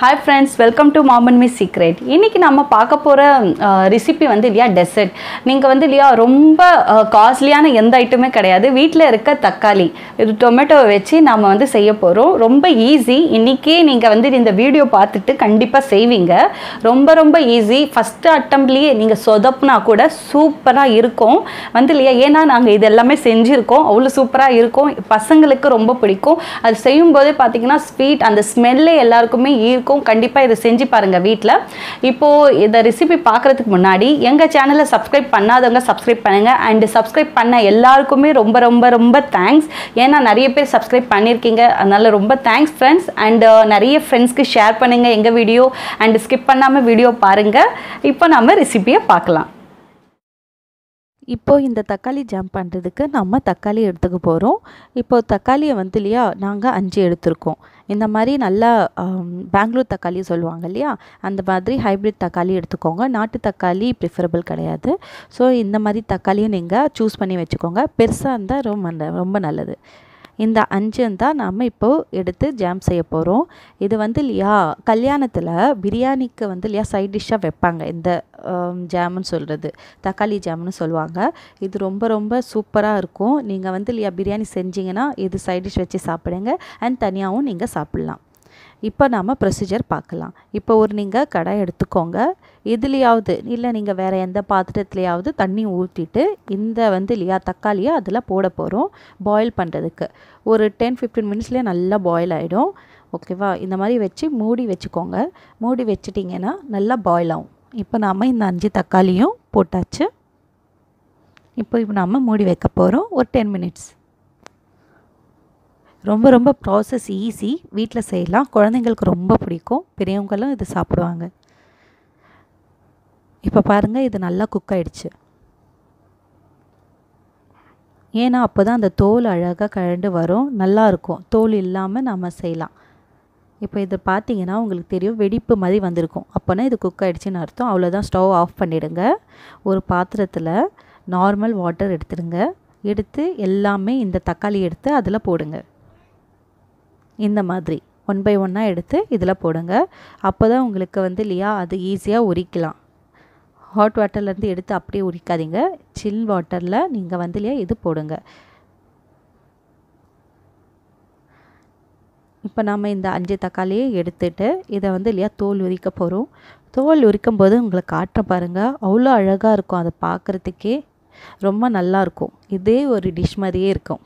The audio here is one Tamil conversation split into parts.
Hi friends, welcome to Mom and Me Secret. இன்னைக்கு நாம பார்க்க போற ரெசிபி வந்து இல்லையா டெசர்ட். நீங்க வந்து இல்லையா ரொம்ப காஸ்ட்லியான எந்த ஐட்டமே கிடையாது. வீட்ல இருக்க தக்காளி, இது டொமேட்டோ வச்சு நாம வந்து செய்ய போறோம். ரொம்ப ஈஸி. இன்னைக்கே நீங்க வந்து இந்த வீடியோ பார்த்துட்டு கண்டிப்பா செய்வீங்க. ரொம்ப ஈஸி. ஃபர்ஸ்ட் அட்டெம்ப்ட்லயே நீங்க சொதப்புனா கூட சூப்பரா இருக்கும். வந்து இல்லையா ஏன்னா நாங்க இது எல்லாமே செஞ்சிருக்கோம். அவ்வளவு சூப்பரா இருக்கும். பசங்களுக்கு ரொம்ப பிடிக்கும். அது செய்யும்போதே பாத்தீங்கன்னா ஸ்வீட் அந்த ஸ்மெல்லே எல்லாருக்குமே கண்டிப்பா இத செஞ்சு பாருங்க வீட்ல. இப்போ இந்த ரெசிபி பார்க்கிறதுக்கு முன்னாடி எங்க சேனலை சப்ஸ்கிரைப் பண்ணாதவங்க சப்ஸ்கிரைப் பண்ணுங்க and சப்ஸ்கிரைப் பண்ண எல்லாருக்குமே ரொம்ப தேங்க்ஸ். ஏன்னா நிறைய பேர் சப்ஸ்கிரைப் பண்ணிருக்கீங்க. அதனால ரொம்ப தேங்க்ஸ் फ्रेंड्स and நிறைய फ्रेंड्ஸ்க்கு ஷேர் பண்ணுங்க எங்க வீடியோ and ஸ்கிப் பண்ணாம வீடியோ பாருங்க. இப்போ நாம ரெசிபியை பார்க்கலாம். இப்போ இந்த தக்காளி ஜாம் பண்ணுறதுக்கு நம்ம தக்காளி எடுத்துக்க போகிறோம். இப்போது தக்காளியை வந்து இல்லையா நாங்கள் 5 எடுத்துருக்கோம். இந்த மாதிரி நல்லா பெங்களூர் தக்காளி சொல்லுவாங்க இல்லையா, அந்த மாதிரி ஹைப்ரிட் தக்காளி எடுத்துக்கோங்க. நாட்டு தக்காளி ப்ரிஃபரபிள் கிடையாது. ஸோ இந்த மாதிரி தக்காளியை நீங்கள் சூஸ் பண்ணி வச்சுக்கோங்க. பெருசாக இருந்தால் ரொம்ப நல்லது. இந்த 5 தான் நாம் இப்போது எடுத்து ஜாம் செய்ய போகிறோம். இது வந்து இல்லையா கல்யாணத்தில் பிரியாணிக்கு வந்து இல்லையா சைட் டிஷ்ஷாக வைப்பாங்க. இந்த ஜாமுன்னு சொல்கிறது தக்காளி ஜாமுன்னு சொல்லுவாங்க. இது ரொம்ப சூப்பராக இருக்கும். நீங்கள் வந்து இல்லையா பிரியாணி செஞ்சிங்கன்னா இது சைட் டிஷ் வச்சு சாப்பிடுங்க அண்ட் தனியாகவும் நீங்கள் சாப்பிட்லாம். இப்போ நாம் ப்ரொசீஜர் பார்க்கலாம். இப்போ நீங்கள் கடாய் எடுத்துக்கோங்க. இதுலையாவது இல்லை நீங்கள் வேறு எந்த பாத்திரத்துலையாவது தண்ணி ஊற்றிட்டு இந்த வந்து இல்லையா தக்காளியை அதில் போட போகிறோம் பாயில் பண்ணுறதுக்கு. ஒரு 10-15 மினிட்ஸ்லேயே நல்லா பாயில் ஆகிடும். ஓகேவா? இந்த மாதிரி வச்சு மூடி வச்சுக்கோங்க. மூடி வச்சிட்டிங்கன்னா நல்லா பாயில் ஆகும். இப்போ நாம் இந்த 5 தக்காளியும் போட்டாச்சு. இப்போ நாம் மூடி வைக்க போகிறோம் ஒரு 10 மினிட்ஸ். ரொம்ப ப்ராசஸ் ஈஸி. வீட்டில் செய்யலாம். குழந்தைங்களுக்கு ரொம்ப பிடிக்கும். பெரியவங்களும் இது சாப்பிடுவாங்க. இப்போ பாருங்கள், இது நல்லா குக் ஆகிடுச்சு. ஏன்னா அப்போ தான் அந்த தோல் அழகாக கழண்டு வரும். நல்லாயிருக்கும். தோல் இல்லாமல் நம்ம செய்யலாம். இப்போ இது பார்த்தீங்கன்னா உங்களுக்கு தெரியும் வெடிப்பு மாதிரி வந்திருக்கும். அப்போனா இது குக் ஆகிடுச்சின்னு அர்த்தம். அவ்வளோதான். ஸ்டவ் ஆஃப் பண்ணிவிடுங்க. ஒரு பாத்திரத்தில் நார்மல் வாட்டர் எடுத்துடுங்க. எடுத்து எல்லாமே இந்த தக்காளி எடுத்து அதில் போடுங்க. இந்த மாதிரி 1 by 1 எடுத்து இதில் போடுங்க. அப்போ தான் உங்களுக்கு வந்து இல்லையா அது ஈஸியாக உரிக்கலாம். ஹாட் வாட்டர்லேருந்து எடுத்து அப்படியே உரிக்காதீங்க. சில் வாட்டரில் நீங்கள் வந்து இல்லையா இது போடுங்க. இப்போ நம்ம இந்த 5 தக்காளியை எடுத்துட்டு இதை வந்து இல்லையா தோல் உரிக்க போகிறோம். தோல் உரிக்கும் போது உங்களுக்கு காட்ட பாருங்கள், அவ்வளோ அழகாக இருக்கும். அதை பார்க்குறதுக்கே ரொம்ப நல்லாயிருக்கும். இதே ஒரு டிஷ் மாதிரியே இருக்கும்.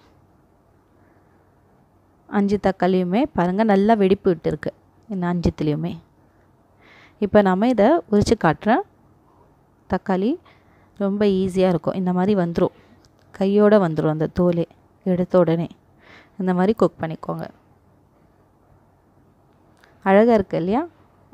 5 தக்காளியுமே பாருங்கள் நல்லா வெடிப்பு விட்டுருக்கு. இந்த 5த்துலேயுமே இப்போ நம்ம இதை உரித்து காட்டுறேன். தக்காளி ரொம்ப ஈஸியாக இருக்கும். இந்த மாதிரி வந்துடும், கையோடு வந்துடும். அந்த தோலே எடுத்த உடனே இந்த மாதிரி குக் பண்ணிக்கோங்க. அழகாக இருக்குது இல்லையா?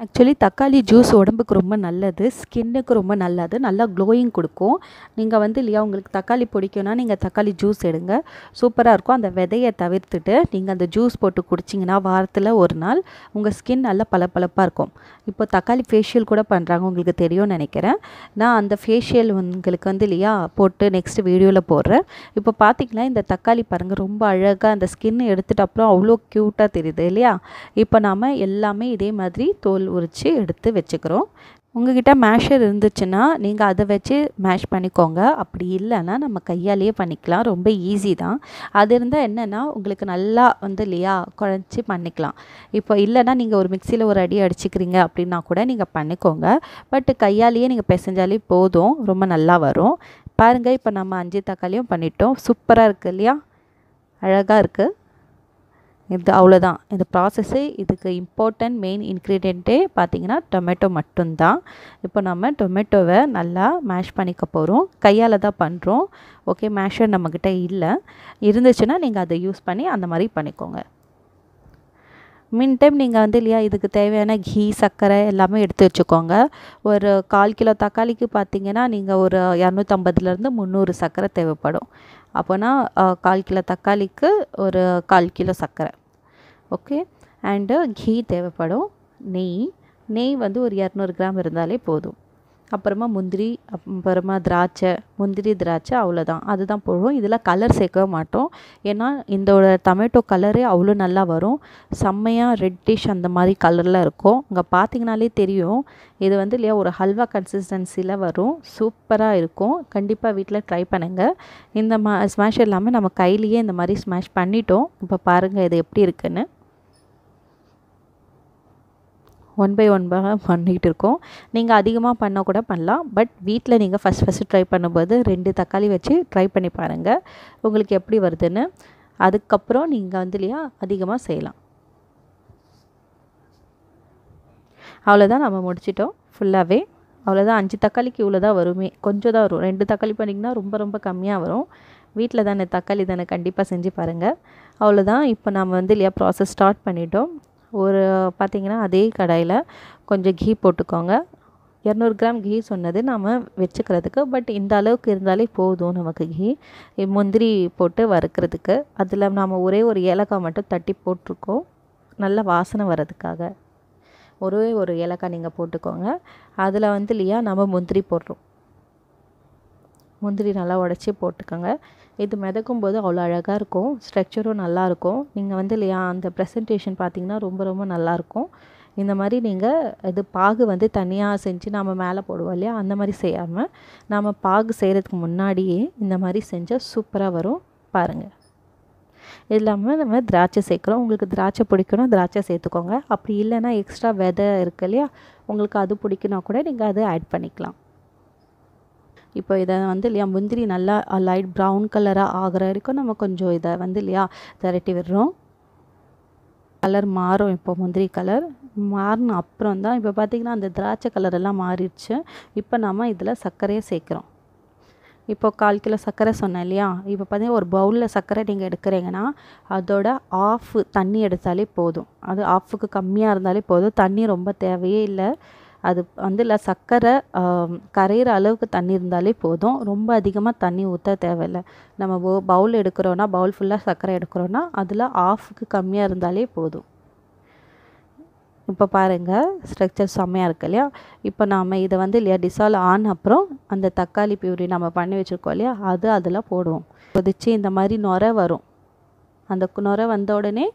ஆக்சுவலி தக்காளி ஜூஸ் உடம்புக்கு ரொம்ப நல்லது, ஸ்கின்னுக்கு ரொம்ப நல்லது, நல்லா க்ளோயிங் கொடுக்கும். நீங்கள் வந்து இல்லையா உங்களுக்கு தக்காளி பிடிக்கும்னா நீங்கள் தக்காளி ஜூஸ் எடுங்க, சூப்பராக இருக்கும். அந்த விதையை தவிர்த்துட்டு நீங்கள் அந்த ஜூஸ் போட்டு குடிச்சிங்கன்னா வாரத்தில் ஒரு நாள் உங்கள் ஸ்கின் நல்லா பளபளப்பாக இருக்கும். இப்போ தக்காளி ஃபேஷியல் கூட பண்ணுறாங்க, உங்களுக்கு தெரியும்னு நினைக்கிறேன். நான் அந்த ஃபேஷியல் உங்களுக்கு வந்து இல்லையா போட்டு நெக்ஸ்ட் வீடியோவில் போடுறேன். இப்போ பார்த்திங்கன்னா இந்த தக்காளி பாருங்கள் ரொம்ப அழகாக அந்த ஸ்கின் எடுத்துகிட்டு அப்புறம் அவ்வளோ க்யூட்டாக தெரியுது இல்லையா? இப்போ நாம் எல்லாமே இதே மாதிரி தோல் உரித்து எடுத்து வச்சுக்கிறோம். உங்கள்கிட்ட மேஷர் இருந்துச்சுன்னா நீங்கள் அதை வச்சு மேஷ் பண்ணிக்கோங்க. அப்படி இல்லைன்னா நம்ம கையாலேயே பண்ணிக்கலாம். ரொம்ப ஈஸி தான். அது இருந்தால் என்னென்னா உங்களுக்கு நல்லா வந்து இல்லையா குழச்சி பண்ணிக்கலாம். இப்போ இல்லைன்னா நீங்கள் ஒரு மிக்சியில் ஒரு அடி அடிச்சுக்கிறீங்க அப்படின்னா கூட நீங்கள் பண்ணிக்கோங்க. பட் கையாலேயே நீங்கள் பிசைஞ்சாலே போதும், ரொம்ப நல்லா வரும். பாருங்கள், இப்போ நம்ம 5 தக்காளியும் பண்ணிட்டோம். சூப்பராக இருக்குது இல்லையா? அழகாக இருக்குது. இது அவ்வளோதான். இந்த ப்ராசஸ்ஸு. இதுக்கு இம்பார்ட்டன்ட் மெயின் இன்க்ரீடியண்ட்டே பார்த்திங்கன்னா டொமேட்டோ மட்டும்தான். இப்போ நம்ம டொமேட்டோவை நல்லா மேஷ் பண்ணிக்க போகிறோம். கையால் தான் பண்ணுறோம். ஓகே, மேஷர் நம்மக்கிட்ட இல்லை. இருந்துச்சுன்னா நீங்கள் அதை யூஸ் பண்ணி அந்த மாதிரி பண்ணிக்கோங்க. மீன் டைம் நீங்கள் வந்து இல்லையா இதுக்கு தேவையான கீ, சர்க்கரை எல்லாமே எடுத்து வச்சுக்கோங்க. ஒரு 1/4 கிலோ தக்காளிக்கு பார்த்திங்கன்னா நீங்கள் ஒரு 250 - 300 சர்க்கரை தேவைப்படும். அப்போனா 1/4 கிலோ தக்காளிக்கு ஒரு 1/4 கிலோ சர்க்கரை. ஓகே. அண்டு கீ தேவைப்படும். நெய் வந்து ஒரு 200 கிராம் இருந்தாலே போதும். அப்புறமா முந்திரி, அப்புறமா திராட்சை, முந்திரி திராட்சை அவ்வளோதான். அதுதான் போடுவோம். இதில் கலர் சேர்க்க மாட்டோம். ஏன்னா இதோட டொமேட்டோ கலரே அவ்வளோ நல்லா வரும். செம்மையாக ரெட்டிஷ் அந்த மாதிரி கலரில் இருக்கும். இங்கே பார்த்தீங்கனாலே தெரியும். இது வந்து இல்லையா ஒரு ஹல்வா கன்சிஸ்டன்சியில் வரும். சூப்பராக இருக்கும். கண்டிப்பாக வீட்டில் ட்ரை பண்ணுங்கள். இந்த ஸ்மாஷ் எல்லாமே நம்ம கையிலேயே இந்த மாதிரி ஸ்மாஷ் பண்ணிட்டோம். இப்போ பாருங்கள் இது எப்படி இருக்குன்னு. 1 by 1 பண்ணிகிட்டு இருக்கோம். நீங்கள் அதிகமாக பண்ண கூட பண்ணலாம். பட் வீட்டில் நீங்கள் ஃபஸ்ட்டு ட்ரை பண்ணும்போது 2 தக்காளி வச்சு ட்ரை பண்ணி பாருங்கள் உங்களுக்கு எப்படி வருதுன்னு. அதுக்கப்புறம் நீங்கள் வந்து இல்லையா அதிகமாக செய்யலாம். அவ்வளோதான், நம்ம முடிச்சிட்டோம் ஃபுல்லாகவே. அவ்வளோதான். 5 தக்காளிக்கு இவ்வளோ தான் வருமே, கொஞ்சம் தான் வரும். 2 தக்காளி பண்ணிங்கன்னா ரொம்ப ரொம்ப கம்மியாக வரும். வீட்டில் தானே, தக்காளி தானே, கண்டிப்பாக செஞ்சு பாருங்கள். அவ்வளோதான். இப்போ நம்ம வந்து இல்லையா ப்ராசஸ் ஸ்டார்ட் பண்ணிட்டோம். ஒரு பார்த்திங்கன்னா அதே கடாயில் கொஞ்சம் கீ போட்டுக்கோங்க. 200 கிராம் கீ சொன்னது நாம் வச்சுக்கிறதுக்கு. பட் இந்த அளவுக்கு இருந்தாலே போதும் நமக்கு கீ. முந்திரி போட்டு வறுக்கிறதுக்கு. அதில் நாம் ஒரே ஒரு ஏலக்காய் மட்டும் தட்டி போட்டிருக்கோம், நல்ல வாசனை வர்றதுக்காக. ஒரே ஒரு ஏலக்காய் நீங்கள் போட்டுக்கோங்க. அதில் வந்து இல்லையா நம்ம முந்திரி போடுறோம். முந்திரி நல்லா உடச்சி போட்டுக்கோங்க. இது மிதக்கும் போது அவ்வளோ அழகாக இருக்கும். ஸ்ட்ரக்சரும் நல்லாயிருக்கும். நீங்கள் வந்து இல்லையா அந்த ப்ரெசன்டேஷன் பார்த்திங்கன்னா ரொம்ப ரொம்ப நல்லாயிருக்கும். இந்த மாதிரி நீங்கள் இது பாகு வந்து தனியாக செஞ்சு நம்ம மேலே போடுவோம் இல்லையா, அந்த மாதிரி செய்யாமல் நம்ம பாகு செய்கிறதுக்கு முன்னாடியே இந்த மாதிரி செஞ்சால் சூப்பராக வரும். பாருங்கள். இது இல்லாமல் நம்ம திராட்சை சேர்க்குறோம். உங்களுக்கு திராட்சை பிடிக்கணும் திராட்சை சேர்த்துக்கோங்க. அப்படி இல்லைன்னா எக்ஸ்ட்ரா விதை இருக்குது இல்லையா, உங்களுக்கு அது பிடிக்குன்னா கூட நீங்கள் அதை ஆட் பண்ணிக்கலாம். இப்போ இதை வந்து இல்லையா முந்திரி நல்லா லைட் ப்ரௌன் கலராக ஆகிற வரைக்கும் நம்ம கொஞ்சம் இதை வந்து இல்லையா திரட்டி விடுறோம். கலர் மாறும். இப்போ முந்திரி கலர் மாறின அப்புறம் தான் இப்போ பார்த்திங்கன்னா அந்த திராட்சை கலரெல்லாம் மாறிடுச்சு. இப்போ நம்ம இதில் சர்க்கரையை சேர்க்குறோம். இப்போ 1/4 கிலோ சர்க்கரை சொன்னேன் இல்லையா, இப்போ பார்த்தீங்கன்னா ஒரு பவுலில் சர்க்கரை நீங்கள் எடுக்கிறீங்கன்னா அதோட ஆஃப் தண்ணி எடுத்தாலே போதும். அது ஆஃபுக்கு கம்மியாக இருந்தாலே போதும். தண்ணி ரொம்ப தேவையே இல்லை. அது வந்து இல்லை சர்க்கரை கரையிற அளவுக்கு தண்ணி இருந்தாலே போதும். ரொம்ப அதிகமாக தண்ணி ஊற்ற தேவையில்லை. நம்ம பவுல் எடுக்கிறோன்னா, பவுல் ஃபுல்லாக சர்க்கரை எடுக்கிறோன்னா அதில் ஆஃபுக்கு கம்மியாக இருந்தாலே போதும். இப்போ பாருங்கள் ஸ்ட்ரக்சர் செம்மையாக இருக்குது இல்லையா. இப்போ நாம் இதை வந்து இல்லையா டிசால்வ் ஆன அப்புறம் அந்த தக்காளி பியூரி நம்ம பண்ணி வச்சுருக்கோம் இல்லையா, அது அதில் போடுவோம். கொதிச்சு இந்த மாதிரி நுரை வரும். அந்த நுரை வந்த உடனே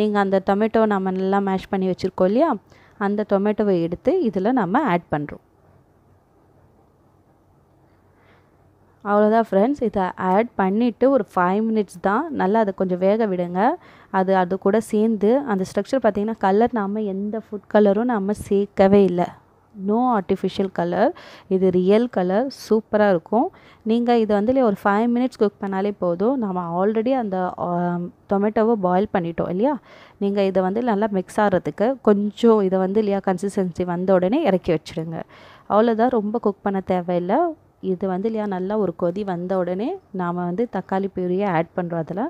நீங்கள் அந்த டொமேட்டோ நம்ம நல்லா மேஷ் பண்ணி வச்சுருக்கோம் இல்லையா, அந்த டொமேட்டோவை எடுத்து இதில் நம்ம ஆட் பண்ணுறோம். அவ்வளோதான் ஃப்ரெண்ட்ஸ். இதை ஆட் பண்ணிவிட்டு ஒரு 5 மினிட்ஸ் தான் நல்லா அதை கொஞ்சம் வேக விடுங்க. அது கூட சேர்ந்து அந்த ஸ்ட்ரக்சர் பார்த்திங்கன்னா கலர் நாம் எந்த ஃபுட் கலரும் நம்ம சேர்க்கவே இல்லை. No artificial colour. இது ரியல் கலர். சூப்பராக இருக்கும். நீங்கள் இதை வந்து ஒரு 5 மினிட்ஸ் குக் பண்ணாலே போதும். நம்ம ஆல்ரெடி அந்த டொமேட்டோவை பாயில் பண்ணிட்டோம் இல்லையா. நீங்கள் இதை வந்து நல்லா மிக்ஸ் ஆகிறதுக்கு கொஞ்சம் இதை வந்து இல்லையா கன்சிஸ்டன்சி வந்த உடனே இறக்கி வச்சுடுங்க. அவ்வளோதான். ரொம்ப குக் பண்ண தேவையில்லை. இது வந்து இல்லையா நல்லா ஒரு கொதி வந்த உடனே நாம் வந்து தக்காளி பியூரியை ஆட் பண்ணுறோம். அதில்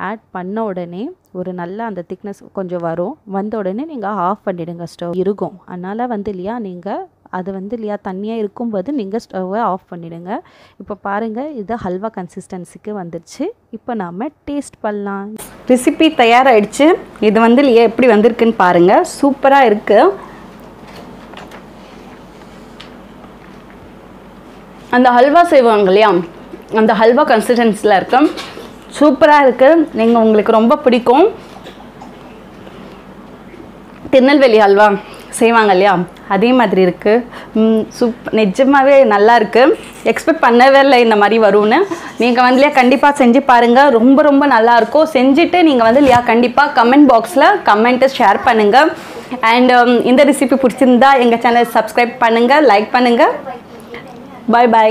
ஆட் பண்ண உடனே ஒரு நல்லா அந்த திக்னஸ் கொஞ்சம் வரும். வந்த உடனே நீங்கள் ஆஃப் பண்ணிவிடுங்க. ஸ்டவ் இருக்கும். அதனால் வந்து இல்லையா நீங்கள் அது வந்து இல்லையா தண்ணியாக இருக்கும்போது நீங்கள் ஸ்டவ்வை ஆஃப் பண்ணிவிடுங்க. இப்போ பாருங்கள் இது ஹல்வா கன்சிஸ்டன்சிக்கு வந்துடுச்சு. இப்போ நாம் டேஸ்ட் பண்ணலாம். ரெசிபி தயாராகிடுச்சு. இது வந்து இல்லையா எப்படி வந்திருக்குன்னு பாருங்கள். சூப்பராக இருக்குது. அந்த ஹல்வா செய்வாங்க இல்லையா, அந்த ஹல்வா கன்சிஸ்டன்சியில் இருக்கு. சூப்பராக இருக்குது. நீங்கள் உங்களுக்கு ரொம்ப பிடிக்கும். திருநெல்வேலி ஹல்வா செய்வாங்க இல்லையா, அதே மாதிரி இருக்குது. நிஜமாகவே நல்லா இருக்குது. எக்ஸ்பெக்ட் பண்ணவே இல்லை இந்த மாதிரி வரும்னு. நீங்கள் வந்து இல்லையா கண்டிப்பாக செஞ்சு பாருங்கள். ரொம்ப ரொம்ப நல்லாயிருக்கும். செஞ்சுட்டு நீங்கள் வந்து இல்லையா கண்டிப்பாக கமெண்ட் பாக்ஸில் கமெண்ட்டை ஷேர் பண்ணுங்கள். அண்ட் இந்த ரெசிபி பிடிச்சிருந்தா எங்கள் சேனல் சப்ஸ்கிரைப் பண்ணுங்கள், லைக் பண்ணுங்கள். Bye bye.